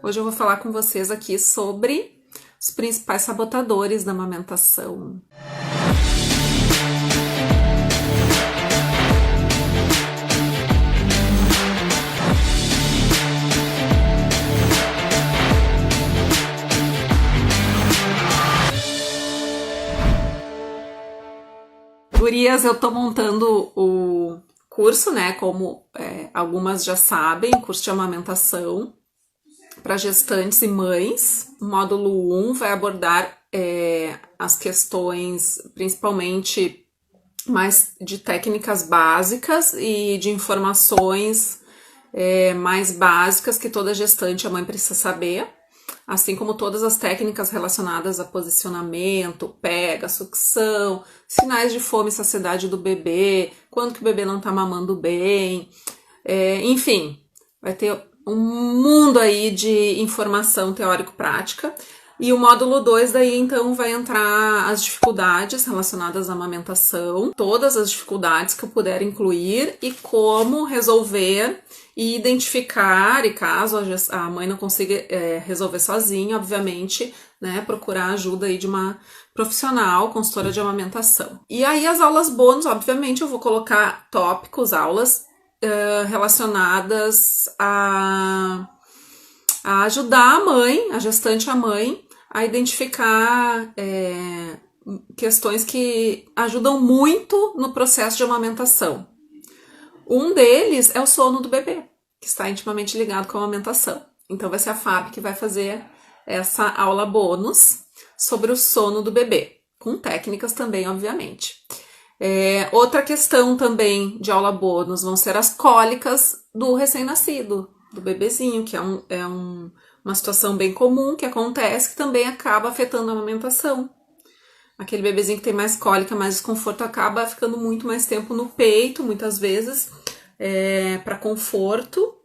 Hoje eu vou falar com vocês aqui sobre os principais sabotadores da amamentação. Gurias, eu tô montando o curso, né, como algumas já sabem, curso de amamentação para gestantes e mães. O módulo 1 vai abordar as questões, principalmente mais de técnicas básicas e de informações mais básicas que toda gestante e a mãe precisa saber, assim como todas as técnicas relacionadas a posicionamento, pega, sucção, sinais de fome e saciedade do bebê, quando que o bebê não tá mamando bem, enfim, vai ter um mundo aí de informação teórico-prática. E o módulo 2 daí então vai entrar as dificuldades relacionadas à amamentação, todas as dificuldades que eu puder incluir e como resolver e identificar, e caso a mãe não consiga resolver sozinha, obviamente, né, procurar ajuda aí de uma profissional, consultora de amamentação. E aí as aulas bônus, obviamente, eu vou colocar tópicos, aulas relacionadas a ajudar a mãe, a gestante, a mãe, a identificar questões que ajudam muito no processo de amamentação. Um deles é o sono do bebê, que está intimamente ligado com a amamentação. Então vai ser a Fábio que vai fazer essa aula bônus sobre o sono do bebê, com técnicas também, obviamente. Outra questão também de aula bônus vão ser as cólicas do recém-nascido, do bebezinho, que é uma situação bem comum que acontece, que também acaba afetando a amamentação. Aquele bebezinho que tem mais cólica, mais desconforto, acaba ficando muito mais tempo no peito, muitas vezes, para conforto,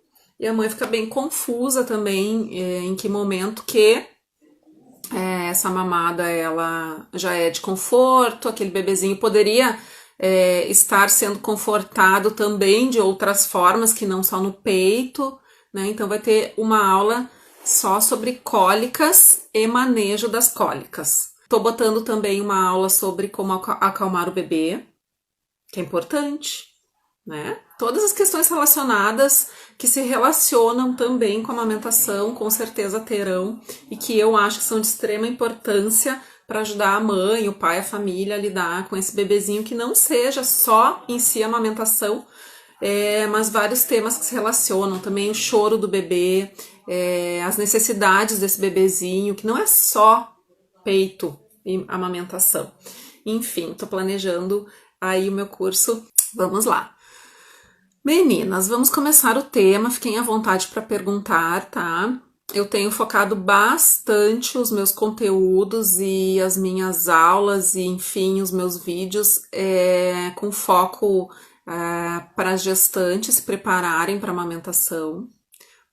e a mãe fica bem confusa também em que momento que essa mamada ela já é de conforto, aquele bebezinho poderia estar sendo confortado também de outras formas que não só no peito, né? Então vai ter uma aula só sobre cólicas e manejo das cólicas. Tô botando também uma aula sobre como acalmar o bebê, que é importante, né? Todas as questões relacionadas que se relacionam também com a amamentação, com certeza terão, e que eu acho que são de extrema importância para ajudar a mãe, o pai, a família a lidar com esse bebezinho, que não seja só em si a amamentação, mas vários temas que se relacionam, também o choro do bebê, as necessidades desse bebezinho, que não é só peito e amamentação. Enfim, tô planejando aí o meu curso. Vamos lá. Meninas, vamos começar o tema, fiquem à vontade para perguntar, tá? Eu tenho focado bastante os meus conteúdos e as minhas aulas e, enfim, os meus vídeos com foco para as gestantes se prepararem para a amamentação.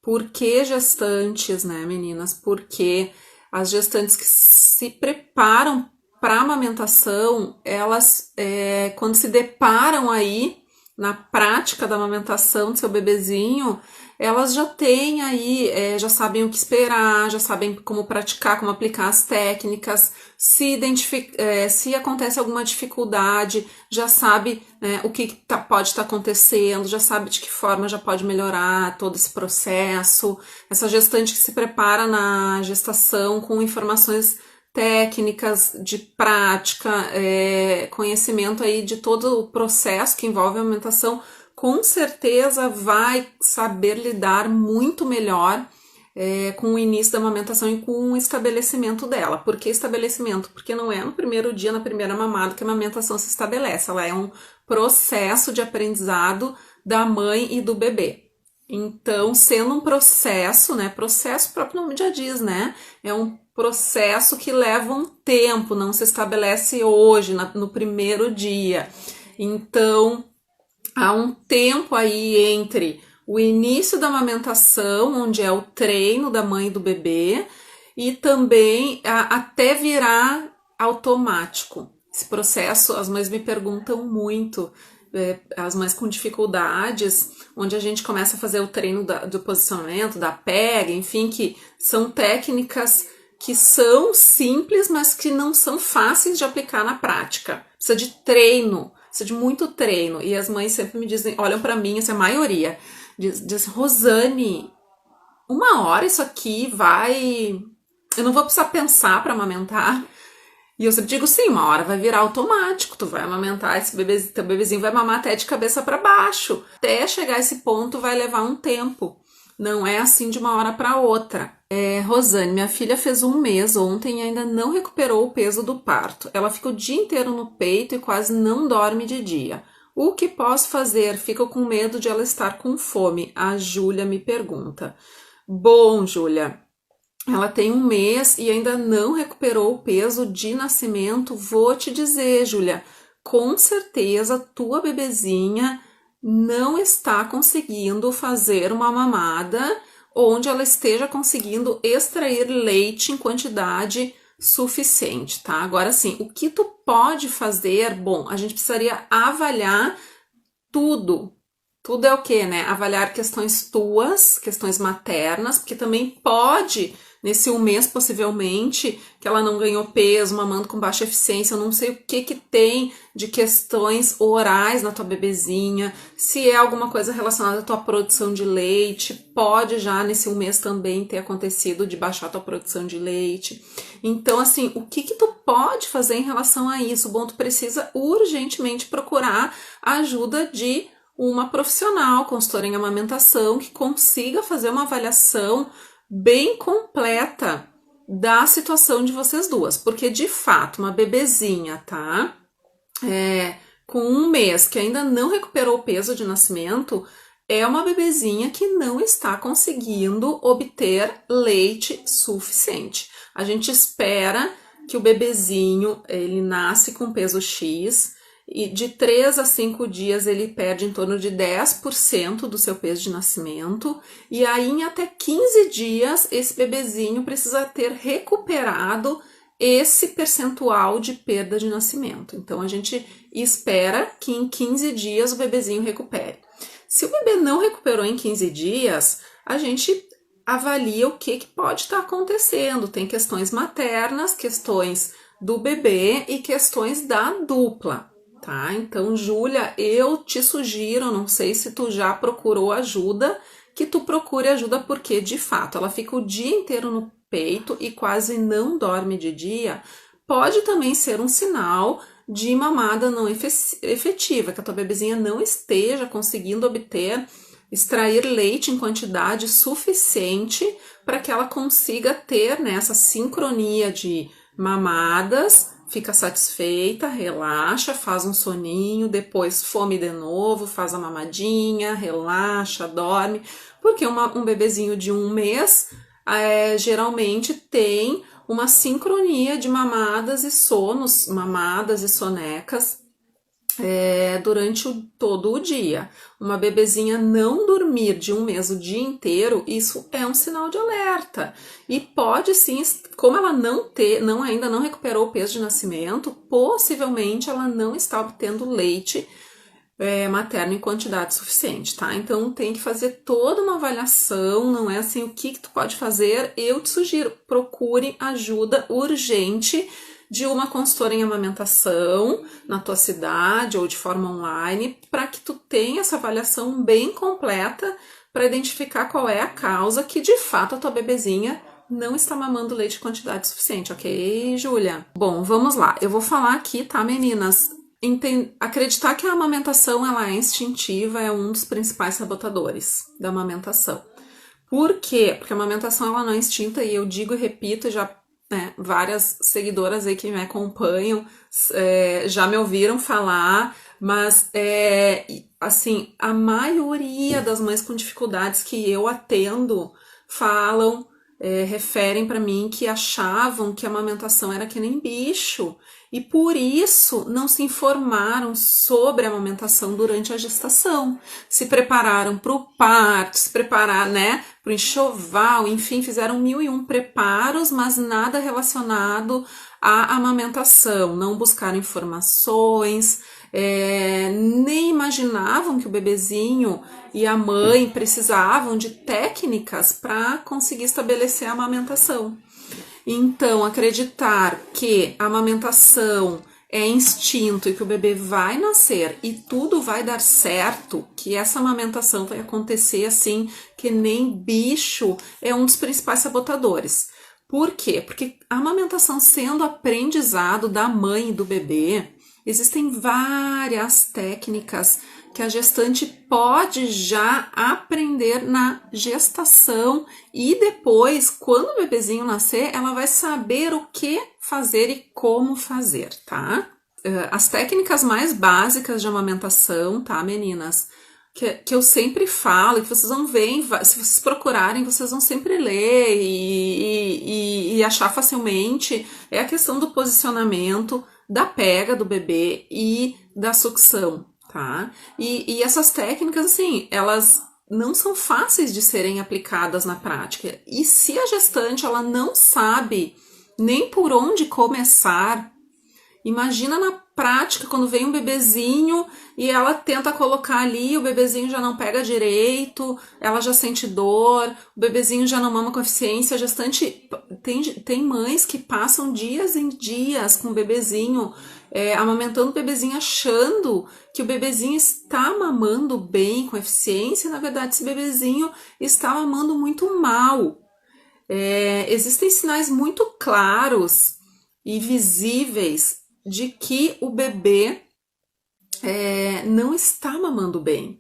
Por que gestantes, né, meninas? Porque as gestantes que se preparam para a amamentação, elas, quando se deparam aí na prática da amamentação do seu bebezinho, elas já têm aí, já sabem o que esperar, já sabem como praticar, como aplicar as técnicas, se acontece alguma dificuldade, já sabe o que pode estar acontecendo, já sabe de que forma já pode melhorar todo esse processo. Essa gestante que se prepara na gestação com informações técnicas de prática, conhecimento aí de todo o processo que envolve a amamentação, com certeza vai saber lidar muito melhor com o início da amamentação e com o estabelecimento dela. Por que estabelecimento? Porque não é no primeiro dia, na primeira mamada que a amamentação se estabelece, ela é um processo de aprendizado da mãe e do bebê. Então, sendo um processo, né? Processo, o próprio nome já diz, né? É um processo que leva um tempo, não se estabelece hoje, no primeiro dia. Então, há um tempo aí entre o início da amamentação, onde é o treino da mãe e do bebê, e também até virar automático. Esse processo, as mães me perguntam muito, as mães com dificuldades, onde a gente começa a fazer o treino do posicionamento, da pega, enfim, que são técnicas que são simples, mas que não são fáceis de aplicar na prática. Precisa de treino, precisa de muito treino. E as mães sempre me dizem, olham para mim, essa é a maioria, diz Rosane, 1 hora isso aqui vai... Eu não vou precisar pensar para amamentar. E eu sempre digo, sim, 1 hora vai virar automático, tu vai amamentar, teu bebezinho vai mamar até de cabeça para baixo. Até chegar a esse ponto vai levar um tempo. Não é assim de 1 hora para outra. Rosane, minha filha fez 1 mês ontem e ainda não recuperou o peso do parto. Ela fica o dia inteiro no peito e quase não dorme de dia. O que posso fazer? Fico com medo de ela estar com fome. A Júlia me pergunta. Bom, Júlia, ela tem 1 mês e ainda não recuperou o peso de nascimento. Vou te dizer, Júlia, com certeza tua bebezinha não está conseguindo fazer uma mamada onde ela esteja conseguindo extrair leite em quantidade suficiente, tá? Agora sim, o que tu pode fazer? Bom, a gente precisaria avaliar tudo. Tudo é o quê, né? Avaliar questões tuas, questões maternas, porque também pode, nesse 1 mês, possivelmente, que ela não ganhou peso, mamando com baixa eficiência, eu não sei o que que tem de questões orais na tua bebezinha, se é alguma coisa relacionada à tua produção de leite, pode já nesse 1 mês também ter acontecido de baixar a tua produção de leite. Então, assim, o que que tu pode fazer em relação a isso? Bom, tu precisa urgentemente procurar a ajuda de uma profissional, consultora em amamentação, que consiga fazer uma avaliação bem completa da situação de vocês duas. Porque, de fato, uma bebezinha, tá? Com 1 mês, que ainda não recuperou o peso de nascimento, é uma bebezinha que não está conseguindo obter leite suficiente. A gente espera que o bebezinho, ele nasce com peso X, e de 3 a 5 dias ele perde em torno de 10% do seu peso de nascimento, e aí em até 15 dias esse bebezinho precisa ter recuperado esse percentual de perda de nascimento. Então a gente espera que em 15 dias o bebezinho recupere. Se o bebê não recuperou em 15 dias, a gente avalia o que pode estar acontecendo. Tem questões maternas, questões do bebê e questões da dupla. Tá? Então, Júlia, eu te sugiro, não sei se tu já procurou ajuda, que tu procure ajuda porque, de fato, ela fica o dia inteiro no peito e quase não dorme de dia. Pode também ser um sinal de mamada não efetiva, que a tua bebezinha não esteja conseguindo extrair leite em quantidade suficiente para que ela consiga ter, né, essa sincronia de mamadas, fica satisfeita, relaxa, faz um soninho, depois fome de novo, faz a mamadinha, relaxa, dorme, porque um bebezinho de 1 mês geralmente tem uma sincronia de mamadas e sonos, mamadas e sonecas durante todo o dia. Uma bebezinha não dormir de 1 mês o dia inteiro, isso é um sinal de alerta. E pode sim, como ela ainda não recuperou o peso de nascimento, possivelmente ela não está obtendo leite materno em quantidade suficiente, tá? Então tem que fazer toda uma avaliação, não é assim, o que tu pode fazer? Eu te sugiro, procure ajuda urgente de uma consultora em amamentação na tua cidade ou de forma online, para que tu tenha essa avaliação bem completa para identificar qual é a causa que de fato a tua bebezinha não está mamando leite em quantidade suficiente, ok, Júlia? Bom, vamos lá. Eu vou falar aqui, tá, meninas? Acreditar que a amamentação ela é instintiva é um dos principais sabotadores da amamentação. Por quê? Porque a amamentação ela não é instinta, e eu digo e repito, já várias seguidoras aí que me acompanham já me ouviram falar, mas assim, a maioria das mães com dificuldades que eu atendo falam, referem para mim que achavam que a amamentação era que nem bicho, e por isso não se informaram sobre a amamentação durante a gestação, se prepararam para o parto, se prepararam, para o enxoval, enfim, fizeram 1001 preparos, mas nada relacionado à amamentação, não buscaram informações, nem imaginavam que o bebezinho e a mãe precisavam de técnicas para conseguir estabelecer a amamentação. Então, acreditar que a amamentação é instinto e que o bebê vai nascer e tudo vai dar certo, que essa amamentação vai acontecer assim, que nem bicho, é um dos principais sabotadores. Por quê? Porque a amamentação sendo aprendizado da mãe e do bebê, existem várias técnicas que a gestante pode já aprender na gestação e depois, quando o bebezinho nascer, ela vai saber o que fazer e como fazer, tá? As técnicas mais básicas de amamentação, tá, meninas? Que eu sempre falo, que vocês vão ver, se vocês procurarem, vocês vão sempre ler e achar facilmente, é a questão do posicionamento, da pega do bebê e da sucção, tá? E essas técnicas, assim, elas não são fáceis de serem aplicadas na prática. E se a gestante, ela não sabe nem por onde começar, imagina na prática quando vem um bebezinho e ela tenta colocar ali, o bebezinho já não pega direito, ela já sente dor, o bebezinho já não mama com eficiência, a gestante tem mães que passam dias em dias com o bebezinho, amamentando o bebezinho achando que o bebezinho está mamando bem, com eficiência, e na verdade esse bebezinho está mamando muito mal. Existem sinais muito claros e visíveis de que o bebê não está mamando bem.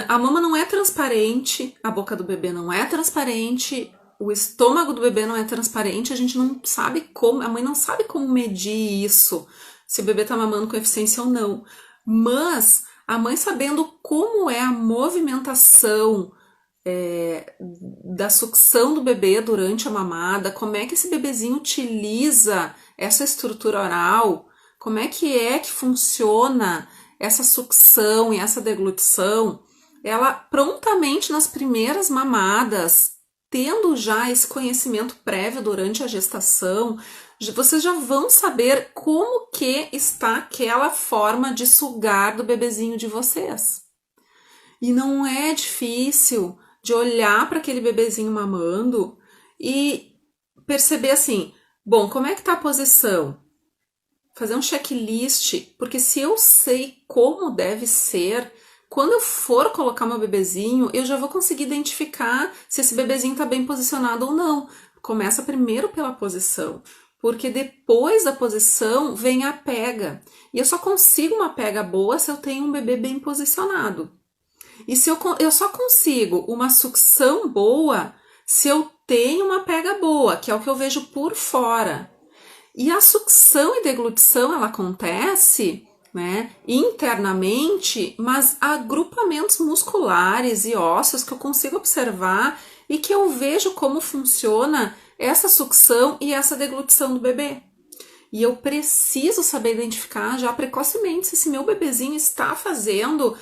A mama não é transparente, a boca do bebê não é transparente, o estômago do bebê não é transparente, a gente não sabe como, a mãe não sabe como medir isso, se o bebê está mamando com eficiência ou não. Mas a mãe sabendo como é a movimentação da sucção do bebê durante a mamada, como é que esse bebezinho utiliza essa estrutura oral, como é que funciona essa sucção e essa deglutição, ela prontamente nas primeiras mamadas, tendo já esse conhecimento prévio durante a gestação, vocês já vão saber como que está aquela forma de sugar do bebezinho de vocês. E não é difícil de olhar para aquele bebezinho mamando e perceber assim, bom, como é que tá a posição? Fazer um checklist, porque se eu sei como deve ser, quando eu for colocar meu bebezinho, eu já vou conseguir identificar se esse bebezinho tá bem posicionado ou não. Começa primeiro pela posição, porque depois da posição vem a pega. E eu só consigo uma pega boa se eu tenho um bebê bem posicionado. E se eu só consigo uma sucção boa se eu tenho uma pega boa, que é o que eu vejo por fora. E a sucção e deglutição, ela acontece, né, internamente, mas agrupamentos musculares e ósseos que eu consigo observar e que eu vejo como funciona essa sucção e essa deglutição do bebê. E eu preciso saber identificar já precocemente se esse meu bebezinho está fazendo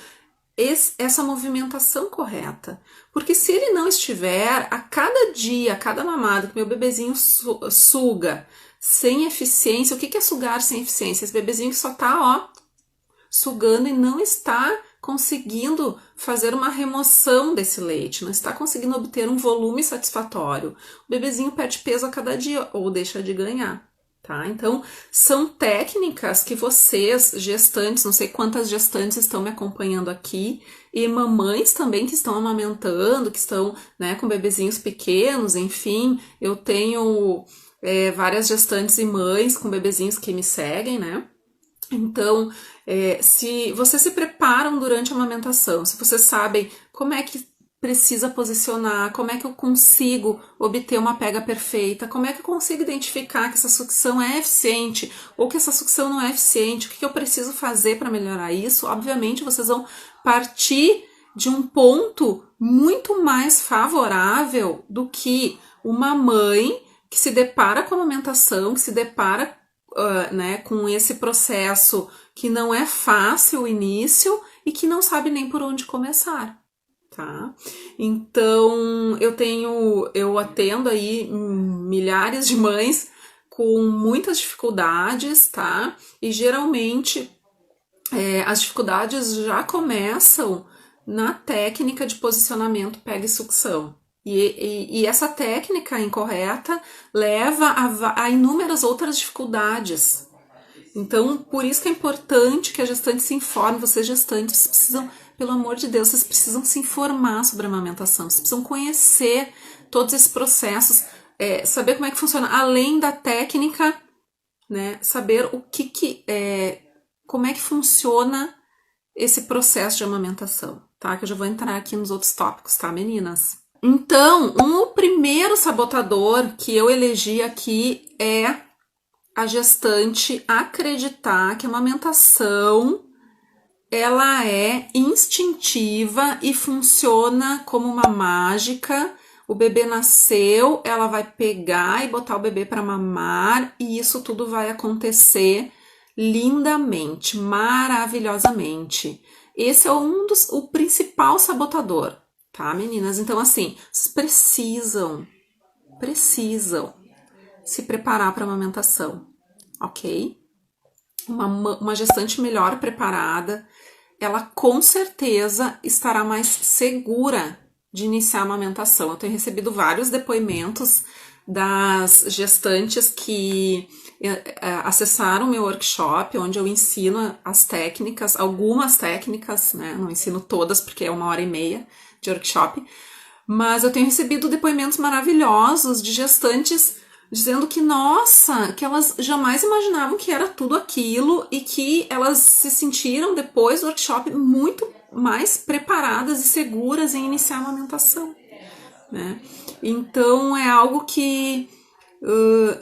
essa movimentação correta. Porque se ele não estiver, a cada dia, a cada mamada que meu bebezinho suga sem eficiência, o que é sugar sem eficiência? Esse bebezinho que só tá, sugando e não está conseguindo fazer uma remoção desse leite, não está conseguindo obter um volume satisfatório. O bebezinho perde peso a cada dia ou deixa de ganhar. Tá? Então, são técnicas que vocês, gestantes, não sei quantas gestantes estão me acompanhando aqui, e mamães também que estão amamentando, que estão, né, com bebezinhos pequenos, enfim, eu tenho várias gestantes e mães com bebezinhos que me seguem, né? Então, se vocês se preparam durante a amamentação, se vocês sabem como é que precisa posicionar, como é que eu consigo obter uma pega perfeita, como é que eu consigo identificar que essa sucção é eficiente ou que essa sucção não é eficiente, o que eu preciso fazer para melhorar isso, obviamente vocês vão partir de um ponto muito mais favorável do que uma mãe que se depara com a amamentação, que se depara né, com esse processo que não é fácil o início e que não sabe nem por onde começar. Tá? Então, eu atendo aí milhares de mães com muitas dificuldades, tá? E geralmente as dificuldades já começam na técnica de posicionamento pega e sucção. E essa técnica incorreta leva a inúmeras outras dificuldades. Então, por isso que é importante que a gestante se informe. Vocês gestantes precisam, pelo amor de Deus, vocês precisam se informar sobre a amamentação. Vocês precisam conhecer todos esses processos, saber como é que funciona, além da técnica, né? Saber como é que funciona esse processo de amamentação, tá? Que eu já vou entrar aqui nos outros tópicos, tá, meninas? Então, o primeiro sabotador que eu elegi aqui é a gestante acreditar que a amamentação ela é instintiva e funciona como uma mágica. O bebê nasceu, ela vai pegar e botar o bebê para mamar e isso tudo vai acontecer lindamente, maravilhosamente. Esse é o principal sabotador, tá, meninas? Então, assim, vocês precisam se preparar para a amamentação, ok? Uma gestante melhor preparada, ela com certeza estará mais segura de iniciar a amamentação. Eu tenho recebido vários depoimentos das gestantes que acessaram o meu workshop, onde eu ensino as técnicas, algumas técnicas, né? Não ensino todas, porque é 1h30 de workshop, mas eu tenho recebido depoimentos maravilhosos de gestantes dizendo que, nossa, que elas jamais imaginavam que era tudo aquilo e que elas se sentiram, depois do workshop, muito mais preparadas e seguras em iniciar a amamentação, né? Então, é algo que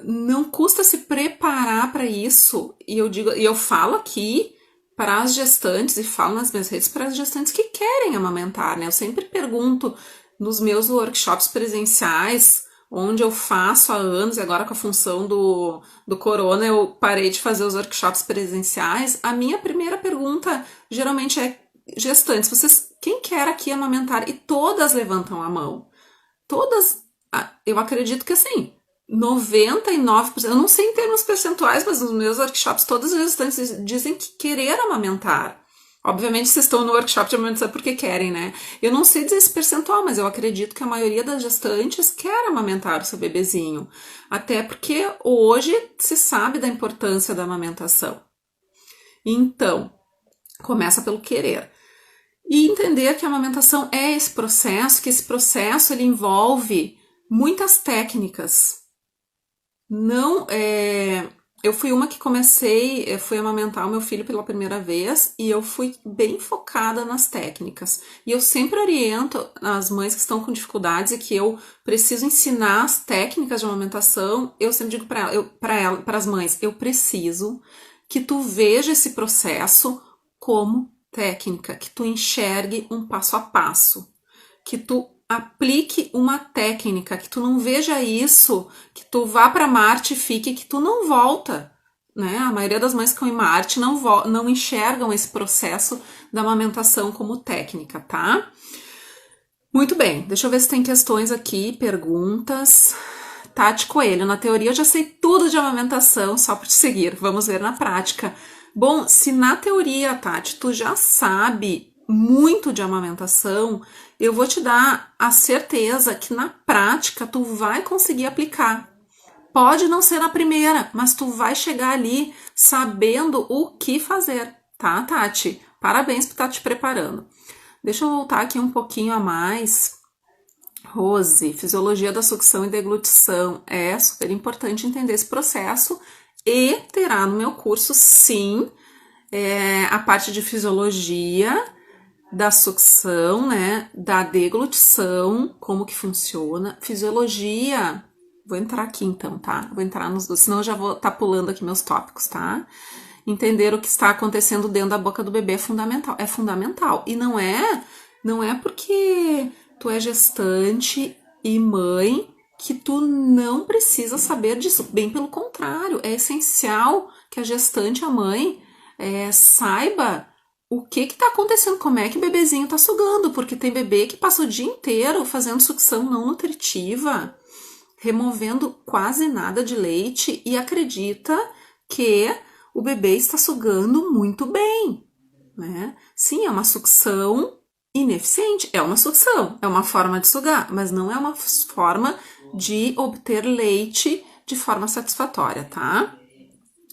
não custa se preparar para isso, e eu falo aqui para as gestantes, e falo nas minhas redes para as gestantes que querem amamentar, né? Eu sempre pergunto nos meus workshops presenciais, onde eu faço há anos, e agora com a função do corona eu parei de fazer os workshops presenciais, a minha primeira pergunta geralmente é: gestantes, quem quer aqui amamentar? E todas levantam a mão. Todas, eu acredito que assim, 99%, eu não sei em termos percentuais, mas nos meus workshops todas as gestantes dizem que querer amamentar. Obviamente, vocês estão no workshop de amamentação porque querem, né? Eu não sei dizer esse percentual, mas eu acredito que a maioria das gestantes quer amamentar o seu bebezinho. Até porque hoje se sabe da importância da amamentação. Então, começa pelo querer. E entender que a amamentação é esse processo, que esse processo ele envolve muitas técnicas. Eu fui uma que fui amamentar o meu filho pela primeira vez e eu fui bem focada nas técnicas. E eu sempre oriento as mães que estão com dificuldades e que eu preciso ensinar as técnicas de amamentação. Eu sempre digo para as mães, eu preciso que tu veja esse processo como técnica, que tu enxergue um passo a passo, que tu aplique uma técnica, que tu não veja isso, que tu vá para Marte e fique, que tu não volta, né? A maioria das mães que estão em Marte não enxergam esse processo da amamentação como técnica, tá? Muito bem, deixa eu ver se tem questões aqui, perguntas. Tati Coelho, na teoria eu já sei tudo de amamentação, só por te seguir, vamos ver na prática. Bom, se na teoria, Tati, tu já sabe muito de amamentação, eu vou te dar a certeza que na prática tu vai conseguir aplicar. Pode não ser na primeira, mas tu vai chegar ali sabendo o que fazer, tá, Tati? Parabéns por estar te preparando. Deixa eu voltar aqui um pouquinho a mais. Rose, fisiologia da sucção e deglutição. É super importante entender esse processo e terá no meu curso, sim, a parte de fisiologia da sucção, né, da deglutição, como que funciona, fisiologia, vou entrar aqui então, tá? Vou entrar nos dois, senão eu já vou estar pulando aqui meus tópicos, tá? Entender o que está acontecendo dentro da boca do bebê é fundamental, e não é porque tu é gestante e mãe que tu não precisa saber disso, bem pelo contrário, é essencial que a gestante, a mãe, saiba o que está acontecendo, como é que o bebezinho está sugando, porque tem bebê que passa o dia inteiro fazendo sucção não nutritiva, removendo quase nada de leite e acredita que o bebê está sugando muito bem, né? Sim, é uma sucção ineficiente, é uma sucção, é uma forma de sugar, mas não é uma forma de obter leite de forma satisfatória, tá?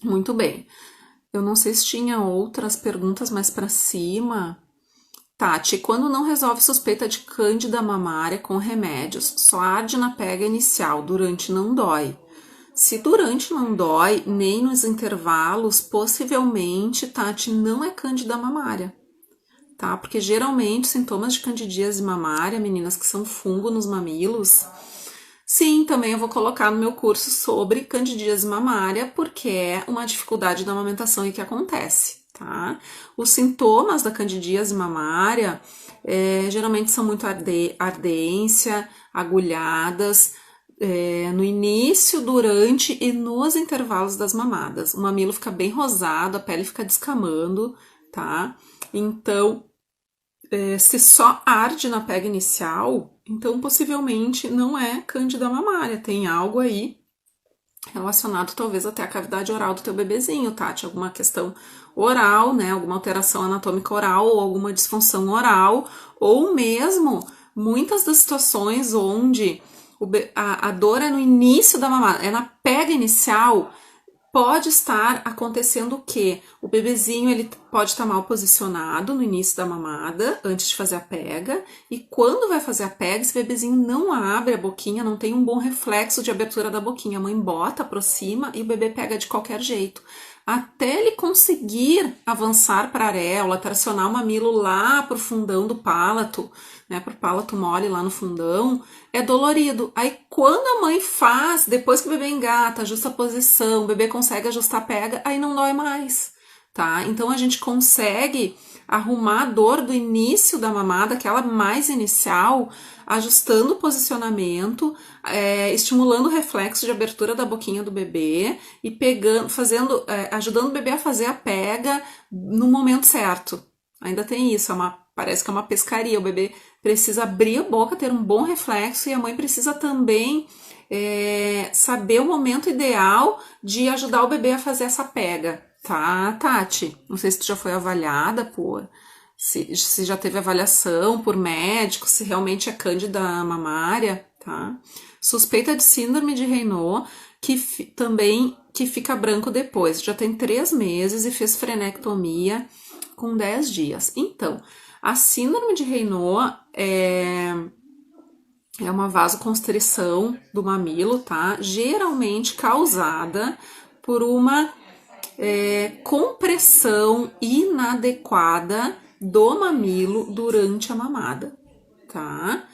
Muito bem. Eu não sei se tinha outras perguntas mais para cima. Tati, quando não resolve suspeita de cândida mamária com remédios, só arde na pega inicial, durante não dói. Se durante não dói, nem nos intervalos, possivelmente, Tati, não é cândida mamária, tá? Porque geralmente sintomas de candidíase mamária, meninas, que são fungo nos mamilos, sim, também eu vou colocar no meu curso sobre candidíase mamária, porque é uma dificuldade da amamentação e que acontece, tá? Os sintomas da candidíase mamária geralmente são muito ardência, agulhadas, no início, durante e nos intervalos das mamadas. O mamilo fica bem rosado, a pele fica descamando, tá? Então, se só arde na pega inicial, então possivelmente não é cândida mamária, tem algo aí relacionado talvez até à cavidade oral do teu bebezinho, Tati, alguma questão oral, né, alguma alteração anatômica oral ou alguma disfunção oral, ou mesmo muitas das situações onde a dor é no início da mamada, é na pega inicial, pode estar acontecendo o quê? O bebezinho ele pode estar mal posicionado no início da mamada, antes de fazer a pega, e quando vai fazer a pega, esse bebezinho não abre a boquinha, não tem um bom reflexo de abertura da boquinha. A mãe bota, aproxima e o bebê pega de qualquer jeito. Até ele conseguir avançar para a areola, tracionar o mamilo lá pro fundão do palato, né, pro palato mole lá no fundão, é dolorido. Aí quando a mãe faz, depois que o bebê engata, ajusta a posição, o bebê consegue ajustar a pega, aí não dói mais, tá? Então a gente consegue arrumar a dor do início da mamada, aquela mais inicial, ajustando o posicionamento, estimulando o reflexo de abertura da boquinha do bebê e pegando, ajudando o bebê a fazer a pega no momento certo. Ainda tem isso, parece que é uma pescaria, o bebê precisa abrir a boca, ter um bom reflexo e a mãe precisa também saber o momento ideal de ajudar o bebê a fazer essa pega, tá, Tati? Não sei se tu já foi avaliada se já teve avaliação por médico, se realmente é cândida mamária, tá? Suspeita de síndrome de Raynaud, que fica branco depois. Já tem 3 meses e fez frenectomia com 10 dias. Então, a síndrome de Raynaud é uma vasoconstrição do mamilo, tá? Geralmente causada por uma compressão inadequada do mamilo durante a mamada, tá?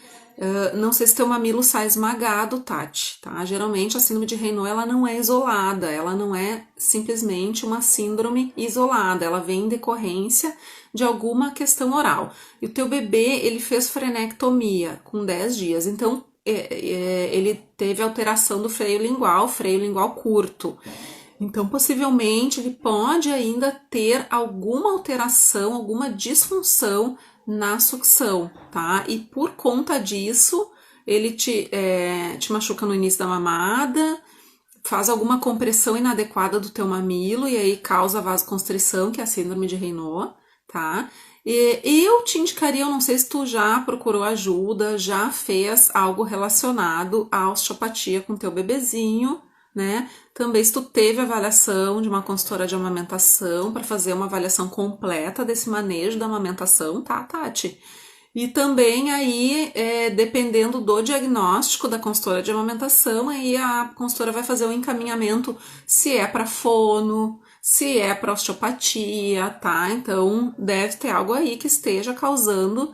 Não sei se teu mamilo sai esmagado, Tati, tá? Geralmente a síndrome de Raynaud, ela não é isolada, ela não é simplesmente uma síndrome isolada, ela vem em decorrência de alguma questão oral. E o teu bebê, ele fez frenectomia com 10 dias, então ele teve alteração do freio lingual curto. Então, possivelmente, ele pode ainda ter alguma alteração, alguma disfunção na sucção, tá? E por conta disso, ele te machuca no início da mamada, faz alguma compressão inadequada do teu mamilo e aí causa vasoconstrição, que é a síndrome de Raynaud, tá? E eu te indicaria, eu não sei se tu já procurou ajuda, já fez algo relacionado à osteopatia com teu bebezinho, né? Também se tu teve avaliação de uma consultora de amamentação para fazer uma avaliação completa desse manejo da amamentação, tá, Tati? E também aí, dependendo do diagnóstico da consultora de amamentação, aí a consultora vai fazer um encaminhamento se é para fono, se é para osteopatia, tá? Então, deve ter algo aí que esteja causando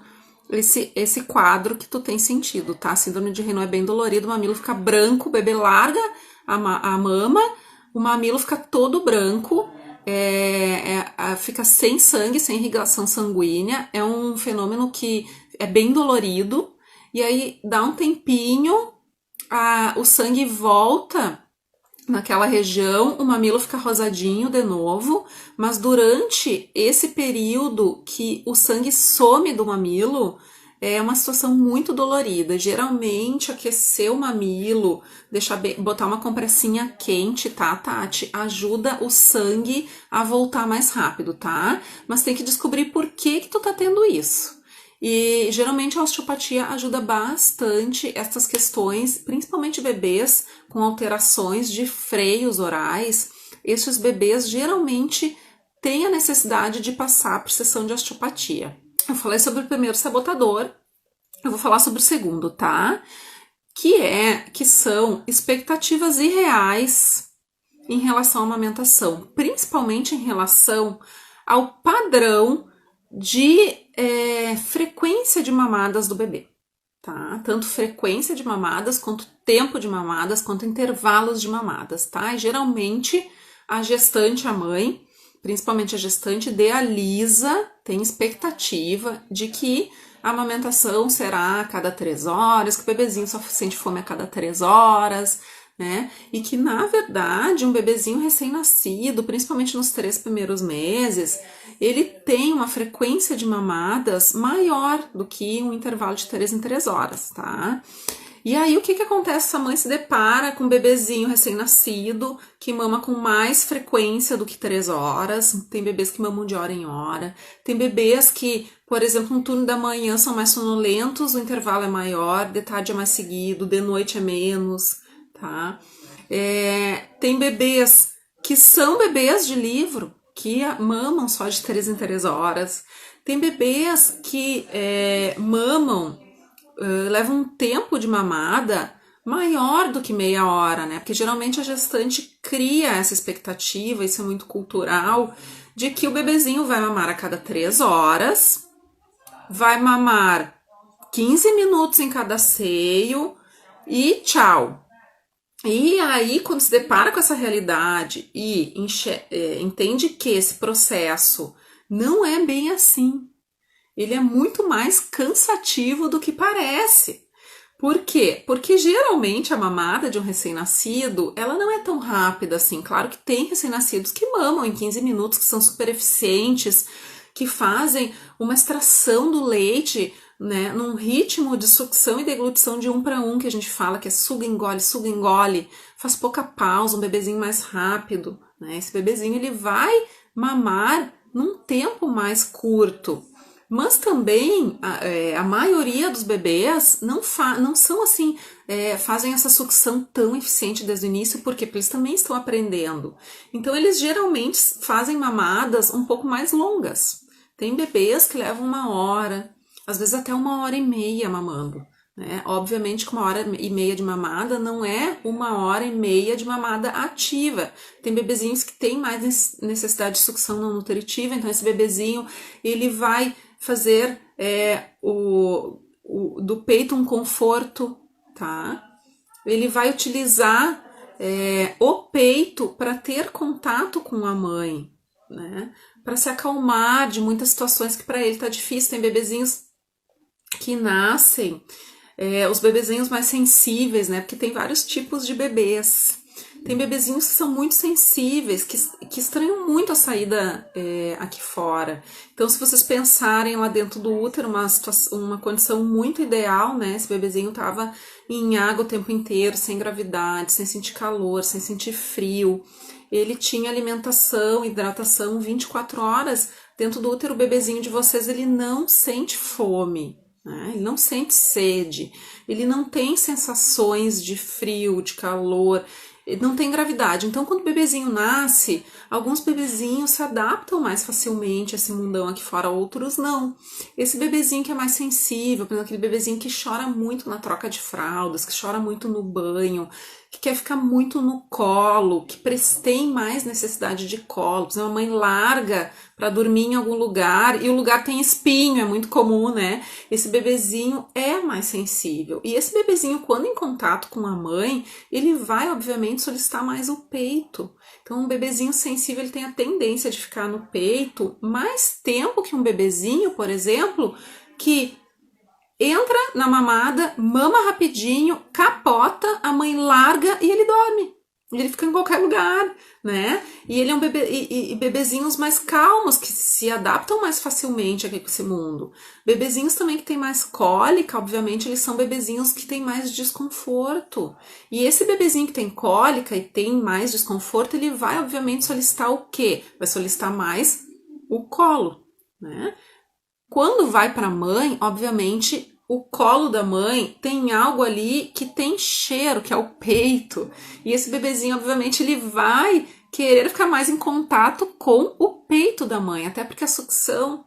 esse quadro que tu tem sentido, tá? A síndrome de Raynaud é bem dolorido, o mamilo fica branco, o bebê larga a mama, o mamilo fica todo branco, fica sem sangue, sem irrigação sanguínea, é um fenômeno que é bem dolorido, e aí dá um tempinho, o sangue volta naquela região, o mamilo fica rosadinho de novo, mas durante esse período que o sangue some do mamilo, é uma situação muito dolorida. Geralmente, aquecer o mamilo, botar uma compressinha quente, tá, Tati? Ajuda o sangue a voltar mais rápido, tá? Mas tem que descobrir por que tu tá tendo isso. E geralmente a osteopatia ajuda bastante essas questões, principalmente bebês com alterações de freios orais. Esses bebês geralmente têm a necessidade de passar por sessão de osteopatia. Eu falei sobre o primeiro sabotador, eu vou falar sobre o segundo, tá? Que são expectativas irreais em relação à amamentação, principalmente em relação ao padrão de frequência de mamadas do bebê, tá? Tanto frequência de mamadas, quanto tempo de mamadas, quanto intervalos de mamadas, tá? E geralmente a gestante, a mãe, principalmente a gestante, idealiza, tem expectativa de que a amamentação será a cada 3 horas, que o bebezinho só sente fome a cada 3 horas, né? E que, na verdade, um bebezinho recém-nascido, principalmente nos 3 primeiros meses, ele tem uma frequência de mamadas maior do que um intervalo de 3 em 3 horas, tá? E aí, o que acontece? Essa mãe se depara com um bebezinho recém-nascido que mama com mais frequência do que 3 horas. Tem bebês que mamam de hora em hora. Tem bebês que, por exemplo, no turno da manhã são mais sonolentos, o intervalo é maior, de tarde é mais seguido, de noite é menos, tá? Tem bebês que são bebês de livro, que mamam só de 3 em 3 horas. Tem bebês que mamam, levam um tempo de mamada maior do que meia hora, né? Porque geralmente a gestante cria essa expectativa, isso é muito cultural, de que o bebezinho vai mamar a cada 3 horas, vai mamar 15 minutos em cada seio e tchau. E aí, quando se depara com essa realidade e entende que esse processo não é bem assim, ele é muito mais cansativo do que parece. Por quê? Porque geralmente a mamada de um recém-nascido, ela não é tão rápida assim. Claro que tem recém-nascidos que mamam em 15 minutos, que são super eficientes, que fazem uma extração do leite, né, num ritmo de sucção e deglutição de 1 para 1, que a gente fala que é suga, engole, faz pouca pausa, um bebezinho mais rápido, né? Esse bebezinho ele vai mamar num tempo mais curto. Mas também a maioria dos bebês não são assim, fazem essa sucção tão eficiente desde o início, porque eles também estão aprendendo. Então eles geralmente fazem mamadas um pouco mais longas. Tem bebês que levam 1 hora, às vezes até 1h30 mamando, né? Obviamente que 1h30 de mamada não é 1h30 de mamada ativa. Tem bebezinhos que têm mais necessidade de sucção não nutritiva, então esse bebezinho ele vai fazer do peito um conforto, tá? Ele vai utilizar o peito para ter contato com a mãe, né? Para se acalmar de muitas situações que para ele tá difícil. Tem bebezinhos que nascem, os bebezinhos mais sensíveis, né? Porque tem vários tipos de bebês. Tem bebezinhos que são muito sensíveis, que estranham muito a saída aqui fora. Então, se vocês pensarem lá dentro do útero, uma condição muito ideal, né? Esse bebezinho tava em água o tempo inteiro, sem gravidade, sem sentir calor, sem sentir frio. Ele tinha alimentação, hidratação 24 horas. Dentro do útero, o bebezinho de vocês, ele não sente fome, né? Ele não sente sede, ele não tem sensações de frio, de calor, não tem gravidade. Então, quando o bebezinho nasce, alguns bebezinhos se adaptam mais facilmente a esse mundão aqui fora, outros não. Esse bebezinho que é mais sensível, por exemplo, aquele bebezinho que chora muito na troca de fraldas, que chora muito no banho, que quer ficar muito no colo, que tem mais necessidade de colo. Por exemplo, a mãe larga para dormir em algum lugar e o lugar tem espinho, é muito comum, né? Esse bebezinho é mais sensível. E esse bebezinho, quando em contato com a mãe, ele vai, obviamente, solicitar mais o peito. Então, um bebezinho sensível, ele tem a tendência de ficar no peito mais tempo que um bebezinho, por exemplo, que entra na mamada, mama rapidinho, capota, a mãe larga e ele dorme. Ele fica em qualquer lugar, né? E ele é um bebê, e bebezinhos mais calmos, que se adaptam mais facilmente aqui com esse mundo. Bebezinhos também que têm mais cólica, obviamente, eles são bebezinhos que têm mais desconforto. E esse bebezinho que tem cólica e tem mais desconforto, ele vai, obviamente, solicitar o quê? Vai solicitar mais o colo, né? Quando vai para a mãe, obviamente, o colo da mãe tem algo ali que tem cheiro, que é o peito. E esse bebezinho, obviamente, ele vai querer ficar mais em contato com o peito da mãe, até porque a sucção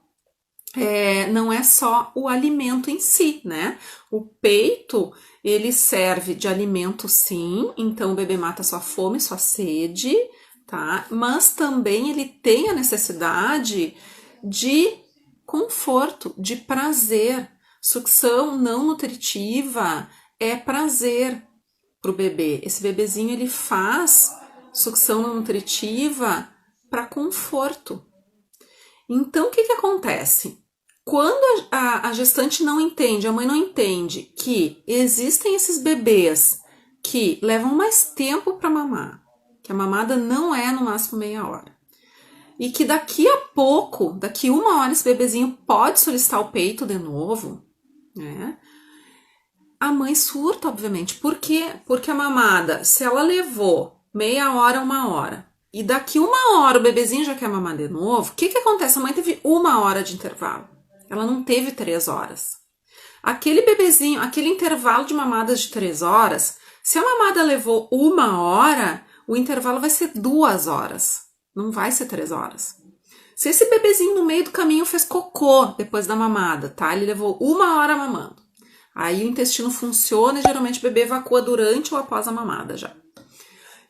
não é só o alimento em si, né? O peito, ele serve de alimento sim, então o bebê mata sua fome, sua sede, tá? Mas também ele tem a necessidade de conforto, de prazer. Sucção não nutritiva é prazer para o bebê. Esse bebezinho ele faz sucção não nutritiva para conforto. Então o que acontece? Quando a gestante não entende, a mãe não entende que existem esses bebês que levam mais tempo para mamar, que a mamada não é no máximo meia hora, e que daqui a pouco, daqui 1 hora, esse bebezinho pode solicitar o peito de novo, né? A mãe surta, obviamente. Por quê? Porque a mamada, se ela levou meia hora, 1 hora, e daqui 1 hora o bebezinho já quer mamar de novo, o que acontece? A mãe teve 1 hora de intervalo. Ela não teve 3 horas. Aquele bebezinho, aquele intervalo de mamadas de 3 horas, se a mamada levou 1 hora, o intervalo vai ser 2 horas. Não vai ser 3 horas. Se esse bebezinho no meio do caminho fez cocô depois da mamada, tá? Ele levou 1 hora mamando. Aí o intestino funciona e geralmente o bebê evacua durante ou após a mamada já.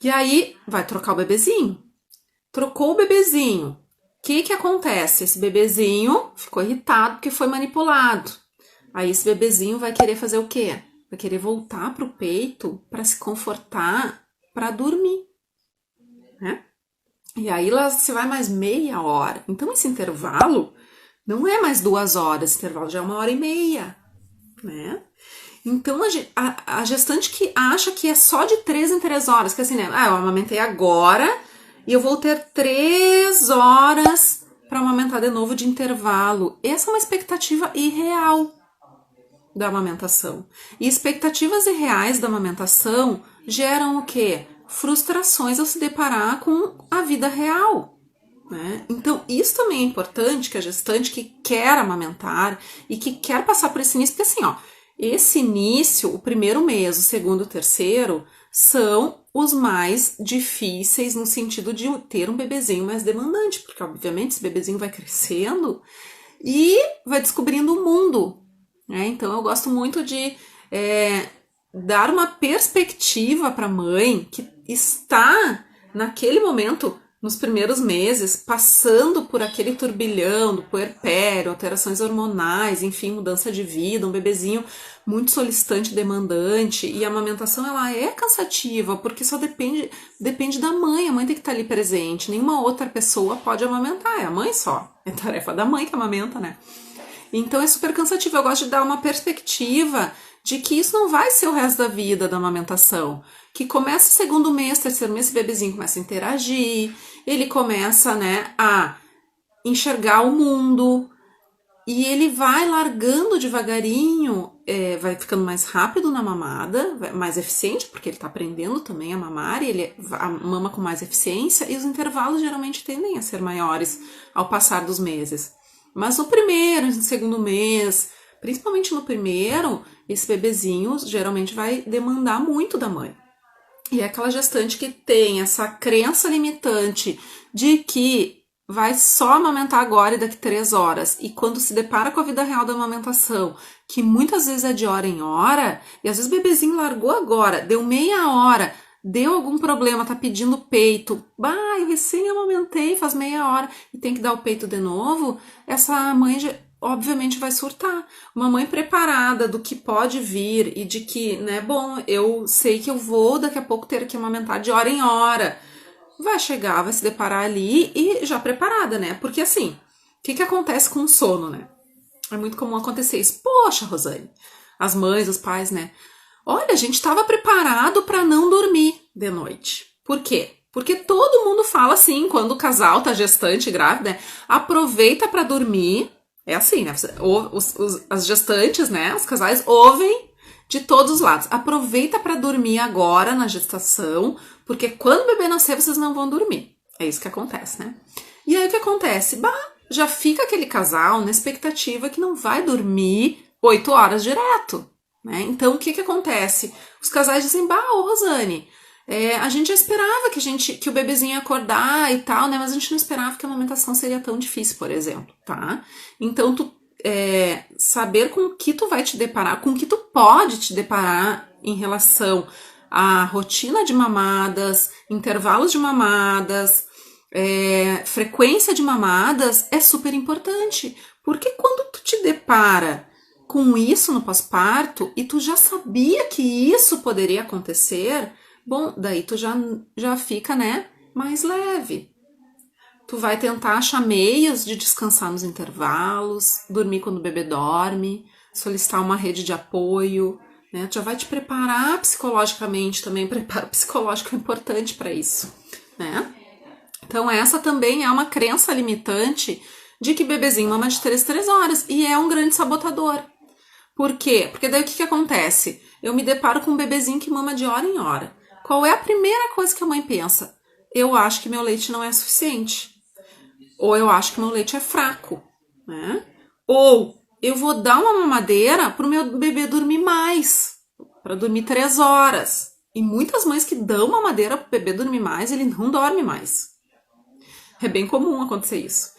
E aí vai trocar o bebezinho. Trocou o bebezinho. O que acontece? Esse bebezinho ficou irritado porque foi manipulado. Aí esse bebezinho vai querer fazer o quê? Vai querer voltar pro peito para se confortar, para dormir, né? E aí lá se vai mais meia hora. Então esse intervalo não é mais 2 horas, esse intervalo já é 1 hora e meia, né? Então a gestante que acha que é só de 3 em 3 horas, que assim, né? Eu amamentei agora e eu vou ter 3 horas para amamentar de novo de intervalo. Essa é uma expectativa irreal da amamentação. E expectativas irreais da amamentação geram o quê? Frustrações ao se deparar com a vida real, né? Então, isso também é importante, que a gestante que quer amamentar e que quer passar por esse início, porque assim, ó, esse início, o primeiro mês, o segundo, o terceiro, são os mais difíceis no sentido de ter um bebezinho mais demandante, porque obviamente esse bebezinho vai crescendo e vai descobrindo o mundo, né? Então eu gosto muito de dar uma perspectiva para a mãe que está naquele momento, nos primeiros meses, passando por aquele turbilhão do puerpério, alterações hormonais, enfim, mudança de vida, um bebezinho muito solicitante, demandante, e a amamentação ela é cansativa, porque só depende da mãe, a mãe tem que estar ali presente, nenhuma outra pessoa pode amamentar, é a mãe só, é tarefa da mãe que amamenta, né? Então é super cansativo, eu gosto de dar uma perspectiva de que isso não vai ser o resto da vida da amamentação, que começa o segundo mês, terceiro mês, esse bebezinho começa a interagir, ele começa, né, a enxergar o mundo, e ele vai largando devagarinho, vai ficando mais rápido na mamada, mais eficiente, porque ele está aprendendo também a mamar, e ele mama com mais eficiência, e os intervalos geralmente tendem a ser maiores ao passar dos meses. Mas no primeiro, no segundo mês, principalmente no primeiro, esse bebezinho geralmente vai demandar muito da mãe. E é aquela gestante que tem essa crença limitante de que vai só amamentar agora e daqui 3 horas. E quando se depara com a vida real da amamentação, que muitas vezes é de hora em hora, e às vezes o bebezinho largou agora, deu meia hora, deu algum problema, tá pedindo peito, eu recém amamentei faz meia hora e tem que dar o peito de novo, essa mãe obviamente vai surtar. Uma mãe preparada do que pode vir e de que, né, bom, eu sei que eu vou daqui a pouco ter que amamentar de hora em hora, vai chegar, vai se deparar ali e já preparada, né? Porque assim, o que acontece com o sono, né? É muito comum acontecer isso. Poxa, Rosane, as mães, os pais, né? Olha, a gente estava preparado para não dormir de noite. Por quê? Porque todo mundo fala assim, quando o casal tá gestante, grávida, aproveita para dormir. É assim, né? As gestantes, né? Os casais ouvem de todos os lados. Aproveita para dormir agora na gestação, porque quando o bebê nascer, vocês não vão dormir. É isso que acontece, né? E aí o que acontece? Já fica aquele casal na expectativa que não vai dormir 8 horas direto, né? Então o que acontece? Os casais dizem, ô Rosane, a gente já esperava que o bebezinho ia acordar e tal, né? Mas a gente não esperava que a amamentação seria tão difícil, por exemplo, tá? Então, saber com o que tu vai te deparar, com o que tu pode te deparar em relação à rotina de mamadas, intervalos de mamadas, frequência de mamadas, é super importante. Porque quando tu te depara com isso no pós-parto e tu já sabia que isso poderia acontecer, bom, daí tu já fica, né, mais leve. Tu vai tentar achar meios de descansar nos intervalos, dormir quando o bebê dorme, solicitar uma rede de apoio, né? Tu já vai te preparar psicologicamente também, preparo psicológico é importante para isso, né? Então essa também é uma crença limitante de que bebezinho mama de 3 horas e é um grande sabotador. Por quê? Porque daí o que acontece? Eu me deparo com um bebezinho que mama de hora em hora. Qual é a primeira coisa que a mãe pensa? Eu acho que meu leite não é suficiente. Ou eu acho que meu leite é fraco, né? Ou eu vou dar uma mamadeira para o meu bebê dormir mais, para dormir 3 horas. E muitas mães que dão mamadeira para o bebê dormir mais, ele não dorme mais. É bem comum acontecer isso.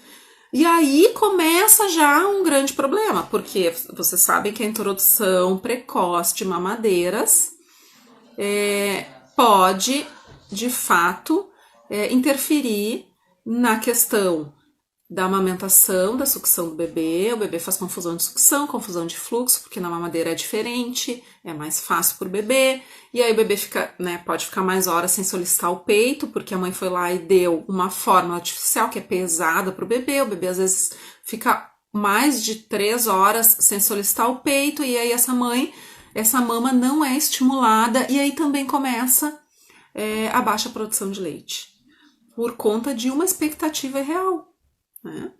E aí começa já um grande problema, porque vocês sabem que a introdução precoce de mamadeiras pode, de fato, interferir na questão da amamentação, da sucção do bebê. O bebê faz confusão de sucção, confusão de fluxo, porque na mamadeira é diferente, é mais fácil para o bebê. E aí o bebê pode ficar mais horas sem solicitar o peito, porque a mãe foi lá e deu uma fórmula artificial que é pesada para o bebê. O bebê às vezes fica mais de 3 horas sem solicitar o peito, e aí essa mama não é estimulada, e aí também começa a baixa produção de leite, por conta de uma expectativa irreal, né?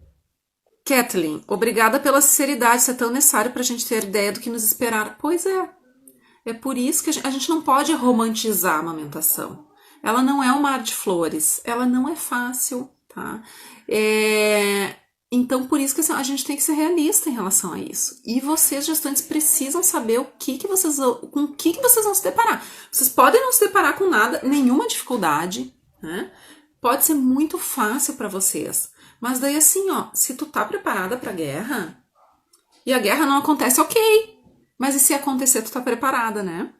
Kathleen, obrigada pela sinceridade, isso é tão necessário para a gente ter ideia do que nos esperar. Pois é por isso que a gente não pode romantizar a amamentação. Ela não é um mar de flores, ela não é fácil, tá? Então, por isso que assim, a gente tem que ser realista em relação a isso. E vocês, gestantes, precisam saber com o que vocês vão se deparar. Vocês podem não se deparar com nada, nenhuma dificuldade, né? Pode ser muito fácil para vocês. Mas daí assim, se tu tá preparada pra guerra, e a guerra não acontece, ok. Mas e se acontecer, tu tá preparada, né?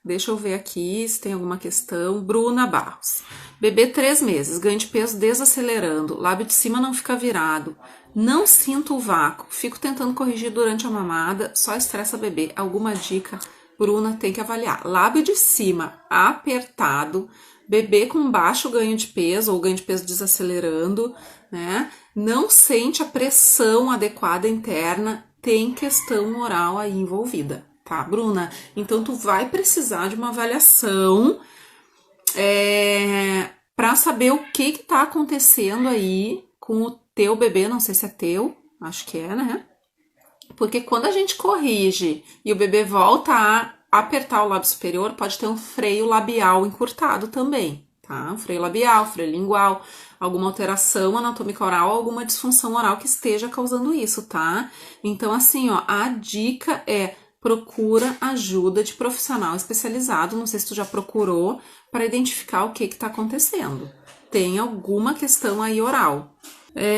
Deixa eu ver aqui se tem alguma questão. Bruna Barros. Bebê 3 meses, ganho de peso desacelerando, lábio de cima não fica virado, não sinto o vácuo, fico tentando corrigir durante a mamada, só estressa bebê. Alguma dica? Bruna, tem que avaliar. Lábio de cima apertado, bebê com baixo ganho de peso ou ganho de peso desacelerando, né? Não sente a pressão adequada interna, tem questão oral aí envolvida, tá, Bruna? Então tu vai precisar de uma avaliação para saber o que tá acontecendo aí com o teu bebê, não sei se é teu, acho que é, né? Porque quando a gente corrige e o bebê volta a apertar o lábio superior, pode ter um freio labial encurtado também, tá? Um freio labial, freio lingual, alguma alteração anatômica oral, alguma disfunção oral que esteja causando isso, tá? Então, assim, a dica é procura ajuda de profissional especializado, não sei se tu já procurou, para identificar o que tá acontecendo. Tem alguma questão aí oral.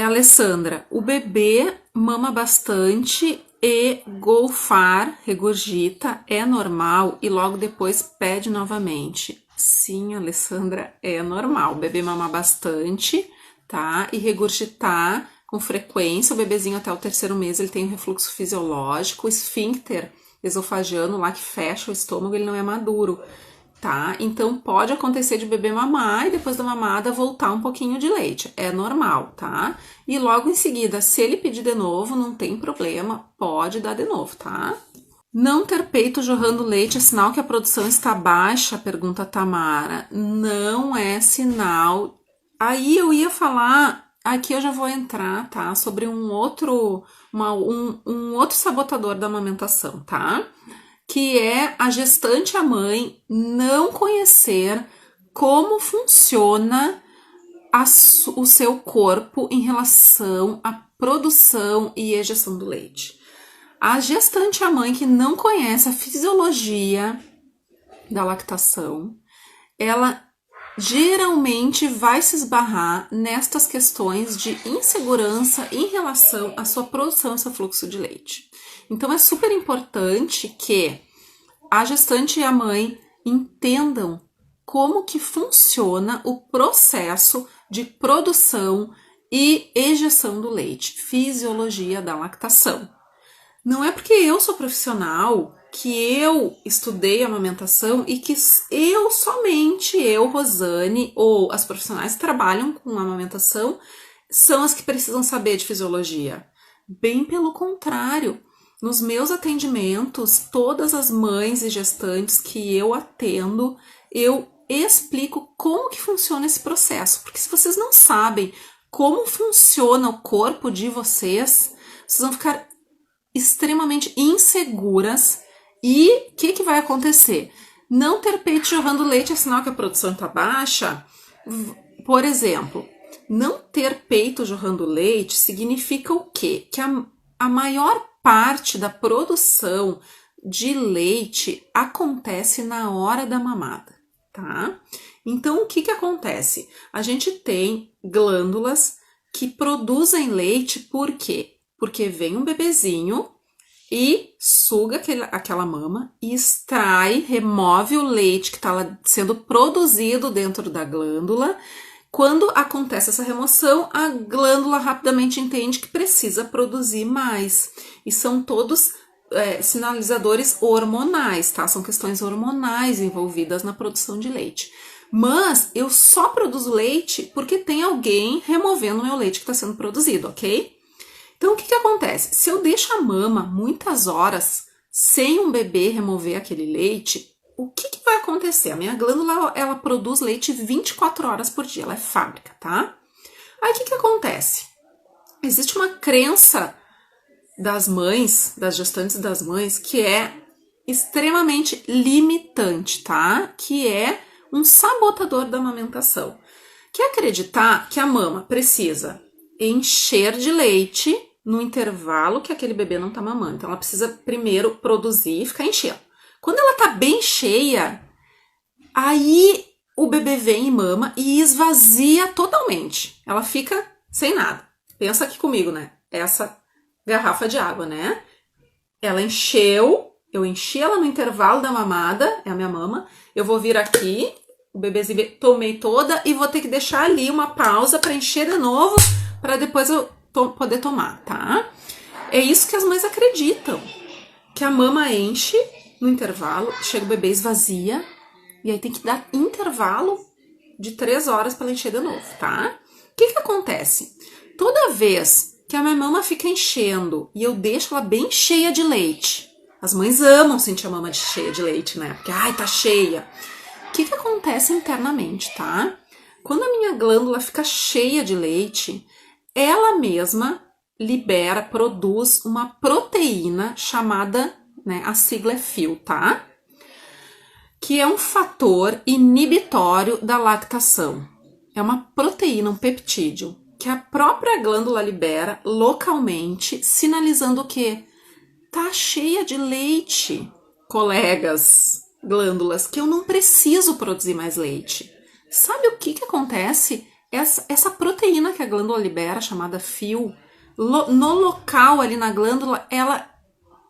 Alessandra, o bebê mama bastante e golfar, regurgita, é normal e logo depois pede novamente. Sim, Alessandra, é normal. O bebê mama bastante, tá? E regurgitar com frequência. O bebezinho até o 3º mês, ele tem um refluxo fisiológico. O esfíncter esofagiano lá que fecha o estômago, ele não é maduro, tá? Então pode acontecer de bebê mamar e depois da mamada voltar um pouquinho de leite, é normal, tá? E logo em seguida, se ele pedir de novo, não tem problema, pode dar de novo, tá? Não ter peito jorrando leite é sinal que a produção está baixa? Pergunta a Tamara. Não é sinal. Aí eu ia falar, aqui eu já vou entrar, tá? Sobre um outro sabotador da amamentação, tá? Que é a gestante, a mãe, não conhecer como funciona o seu corpo em relação à produção e ejeção do leite. A gestante, a mãe que não conhece a fisiologia da lactação, ela geralmente vai se esbarrar nestas questões de insegurança em relação à sua produção e seu fluxo de leite. Então é super importante que a gestante e a mãe entendam como que funciona o processo de produção e ejeção do leite, fisiologia da lactação. Não é porque eu sou profissional que eu estudei amamentação e que somente eu, Rosane, ou as profissionais que trabalham com amamentação, são as que precisam saber de fisiologia. Bem pelo contrário, nos meus atendimentos, todas as mães e gestantes que eu atendo, eu explico como que funciona esse processo. Porque se vocês não sabem como funciona o corpo de vocês vão ficar extremamente inseguras. E o que vai acontecer? Não ter peito jorrando leite é sinal que a produção está baixa? Por exemplo, não ter peito jorrando leite significa o quê? Que a maior parte da produção de leite acontece na hora da mamada, tá? Então, o que acontece? A gente tem glândulas que produzem leite, por quê? Porque vem um bebezinho e suga aquela mama e extrai, remove o leite que está sendo produzido dentro da glândula. Quando acontece essa remoção, a glândula rapidamente entende que precisa produzir mais. E são todos sinalizadores hormonais, tá? São questões hormonais envolvidas na produção de leite. Mas eu só produzo leite porque tem alguém removendo o meu leite que está sendo produzido, ok? Então, o que acontece? Se eu deixo a mama muitas horas sem um bebê remover aquele leite, o que vai acontecer? A minha glândula, ela produz leite 24 horas por dia, ela é fábrica, tá? Aí, o que acontece? Existe uma crença das mães, das gestantes das mães, que é extremamente limitante, tá? Que é um sabotador da amamentação. Que é acreditar que a mama precisa encher de leite no intervalo que aquele bebê não tá mamando. Então, ela precisa primeiro produzir e ficar enchendo. Quando ela tá bem cheia, aí o bebê vem e mama e esvazia totalmente. Ela fica sem nada. Pensa aqui comigo, né? Essa garrafa de água, né? Ela encheu, eu enchi ela no intervalo da mamada, é a minha mama. Eu vou vir aqui, o bebezinho tomei toda e vou ter que deixar ali uma pausa para encher de novo, para depois eu poder tomar, tá? É isso que as mães acreditam, que a mama enche no intervalo, chega o bebê esvazia, e aí tem que dar intervalo de 3 horas para ela encher de novo, tá? O que acontece? Toda vez que a minha mama fica enchendo e eu deixo ela bem cheia de leite, as mães amam sentir a mama cheia de leite, né? Porque, ai, tá cheia. O que acontece internamente, tá? Quando a minha glândula fica cheia de leite, ela mesma libera, produz uma proteína chamada, né, a sigla é FIL, tá? Que é um fator inibitório da lactação. É uma proteína, um peptídeo, que a própria glândula libera localmente, sinalizando o quê? Tá cheia de leite, colegas, glândulas, que eu não preciso produzir mais leite. Sabe o que acontece? Essa proteína que a glândula libera, chamada FIL, no local ali na glândula, ela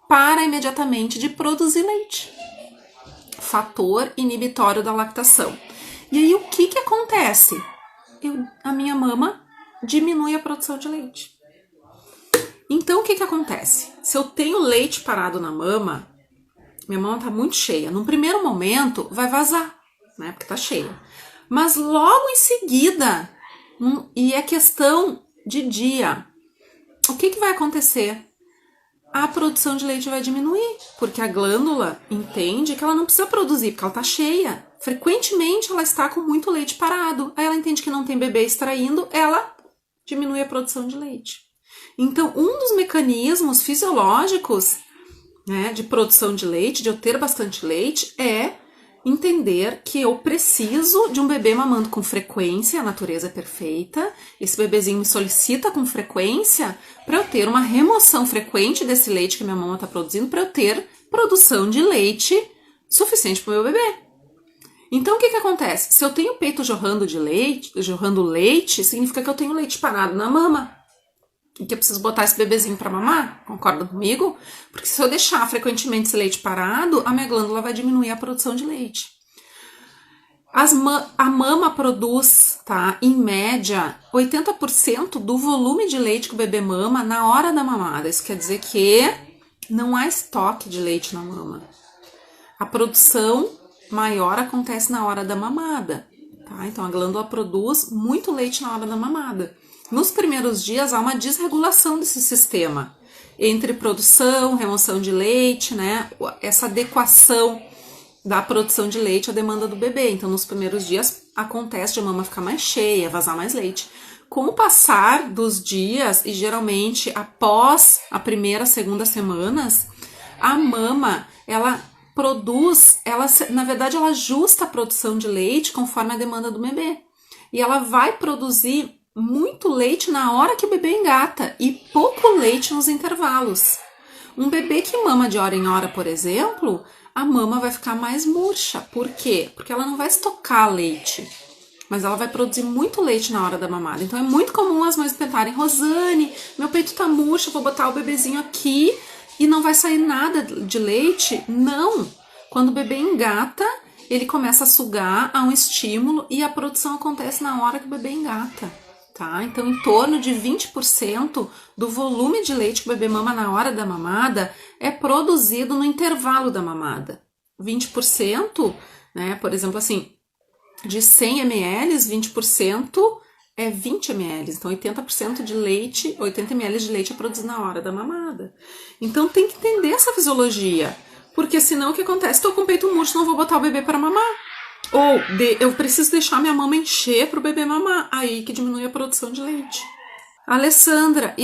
para imediatamente de produzir leite. Fator inibitório da lactação. E aí o que acontece? A minha mama diminui a produção de leite. Então o que acontece? Se eu tenho leite parado na mama, minha mama tá muito cheia. Num primeiro momento vai vazar, né? Porque tá cheia. Mas logo em seguida, e é questão de dia, o que vai acontecer? a produção de leite vai diminuir, porque a glândula entende que ela não precisa produzir, porque ela está cheia. Frequentemente ela está com muito leite parado, aí ela entende que não tem bebê extraindo, ela diminui a produção de leite. Então, um dos mecanismos fisiológicos, né, de produção de leite, de eu ter bastante leite, é entender que eu preciso de um bebê mamando com frequência, a natureza é perfeita, esse bebezinho me solicita com frequência para eu ter uma remoção frequente desse leite que minha mama está produzindo, para eu ter produção de leite suficiente para o meu bebê. Então, o que acontece? Se eu tenho o peito jorrando leite, significa que eu tenho leite parado na mama. E que eu preciso botar esse bebezinho para mamar, concorda comigo? Porque se eu deixar frequentemente esse leite parado, a minha glândula vai diminuir a produção de leite. A mama produz, tá, em média, 80% do volume de leite que o bebê mama na hora da mamada. Isso quer dizer que não há estoque de leite na mama. A produção maior acontece na hora da mamada, tá? Então a glândula produz muito leite na hora da mamada. Nos primeiros dias há uma desregulação desse sistema entre produção, remoção de leite, né? Essa adequação da produção de leite à demanda do bebê. Então, nos primeiros dias acontece de a mama ficar mais cheia, vazar mais leite. Com o passar dos dias, e geralmente após a primeira, segunda semanas, a mama, ela produz, na verdade, ela ajusta a produção de leite conforme a demanda do bebê. E ela vai produzir muito leite na hora que o bebê engata e pouco leite nos intervalos. Um bebê que mama de hora em hora, por exemplo, a mama vai ficar mais murcha. Por quê? Porque ela não vai estocar leite, mas ela vai produzir muito leite na hora da mamada. Então é muito comum as mães pensarem: Rosane, meu peito tá murcho, vou botar o bebezinho aqui e não vai sair nada de leite. Não! Quando o bebê engata, ele começa a sugar a um estímulo e a produção acontece na hora que o bebê engata. Tá? Então, em torno de 20% do volume de leite que o bebê mama na hora da mamada é produzido no intervalo da mamada. 20%, né? Por exemplo, assim, de 100 ml, 20% é 20 ml. Então, 80% de leite, 80 ml de leite é produzido na hora da mamada. Então, tem que entender essa fisiologia. Porque senão, o que acontece? Estou com o peito murcho, não vou botar o bebê para mamar. Ou eu preciso deixar minha mama encher para o bebê mamar. Aí que diminui a produção de leite. A Alessandra,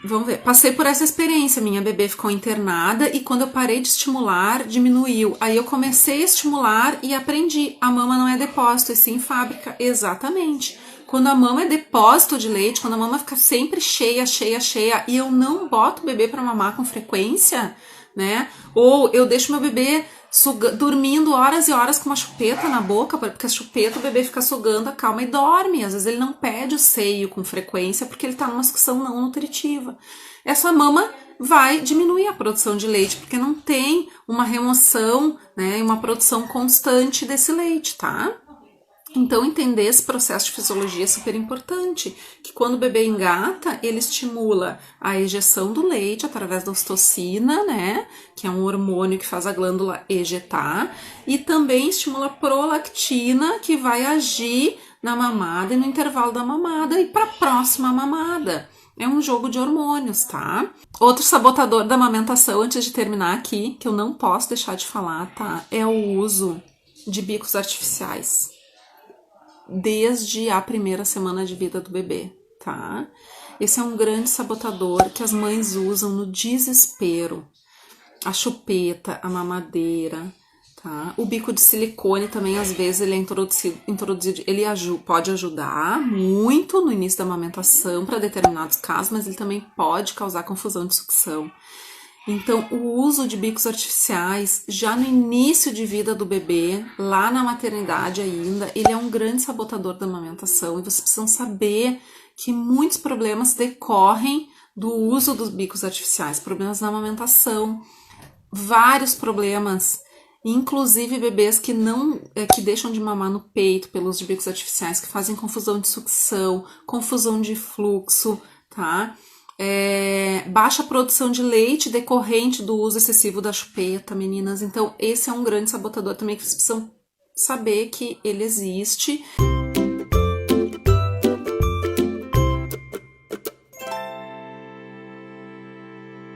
vamos ver, passei por essa experiência. Minha bebê ficou internada e quando eu parei de estimular, diminuiu. Aí eu comecei a estimular e aprendi. A mama não é depósito, e sim fábrica. Exatamente. Quando a mama é depósito de leite, quando a mama fica sempre cheia, cheia, cheia, e eu não boto o bebê para mamar com frequência, né? Ou eu deixo meu bebê dormindo horas e horas com uma chupeta na boca, porque a chupeta o bebê fica sugando a calma e dorme. Às vezes ele não pede o seio com frequência porque ele está numa sucção não nutritiva. Essa mama vai diminuir a produção de leite, porque não tem uma remoção, né, uma produção constante desse leite, tá? Então, entender esse processo de fisiologia é super importante, que quando o bebê engata, ele estimula a ejeção do leite através da ocitocina, né, que é um hormônio que faz a glândula ejetar, e também estimula a prolactina, que vai agir na mamada e no intervalo da mamada e para a próxima mamada. É um jogo de hormônios, tá? Outro sabotador da amamentação, antes de terminar aqui, que eu não posso deixar de falar, tá, é o uso de bicos artificiais. Desde a primeira semana de vida do bebê, tá? Esse é um grande sabotador que as mães usam no desespero. A chupeta, a mamadeira, tá? O bico de silicone também, às vezes, ele é introduzido, ele pode ajudar muito no início da amamentação para determinados casos, mas ele também pode causar confusão de sucção. Então, o uso de bicos artificiais, já no início de vida do bebê, lá na maternidade ainda, ele é um grande sabotador da amamentação e vocês precisam saber que muitos problemas decorrem do uso dos bicos artificiais, problemas na amamentação, vários problemas, inclusive bebês que deixam de mamar no peito pelo uso de bicos artificiais, que fazem confusão de sucção, confusão de fluxo, tá? Baixa produção de leite decorrente do uso excessivo da chupeta, meninas. Então, esse é um grande sabotador também que vocês precisam saber que ele existe.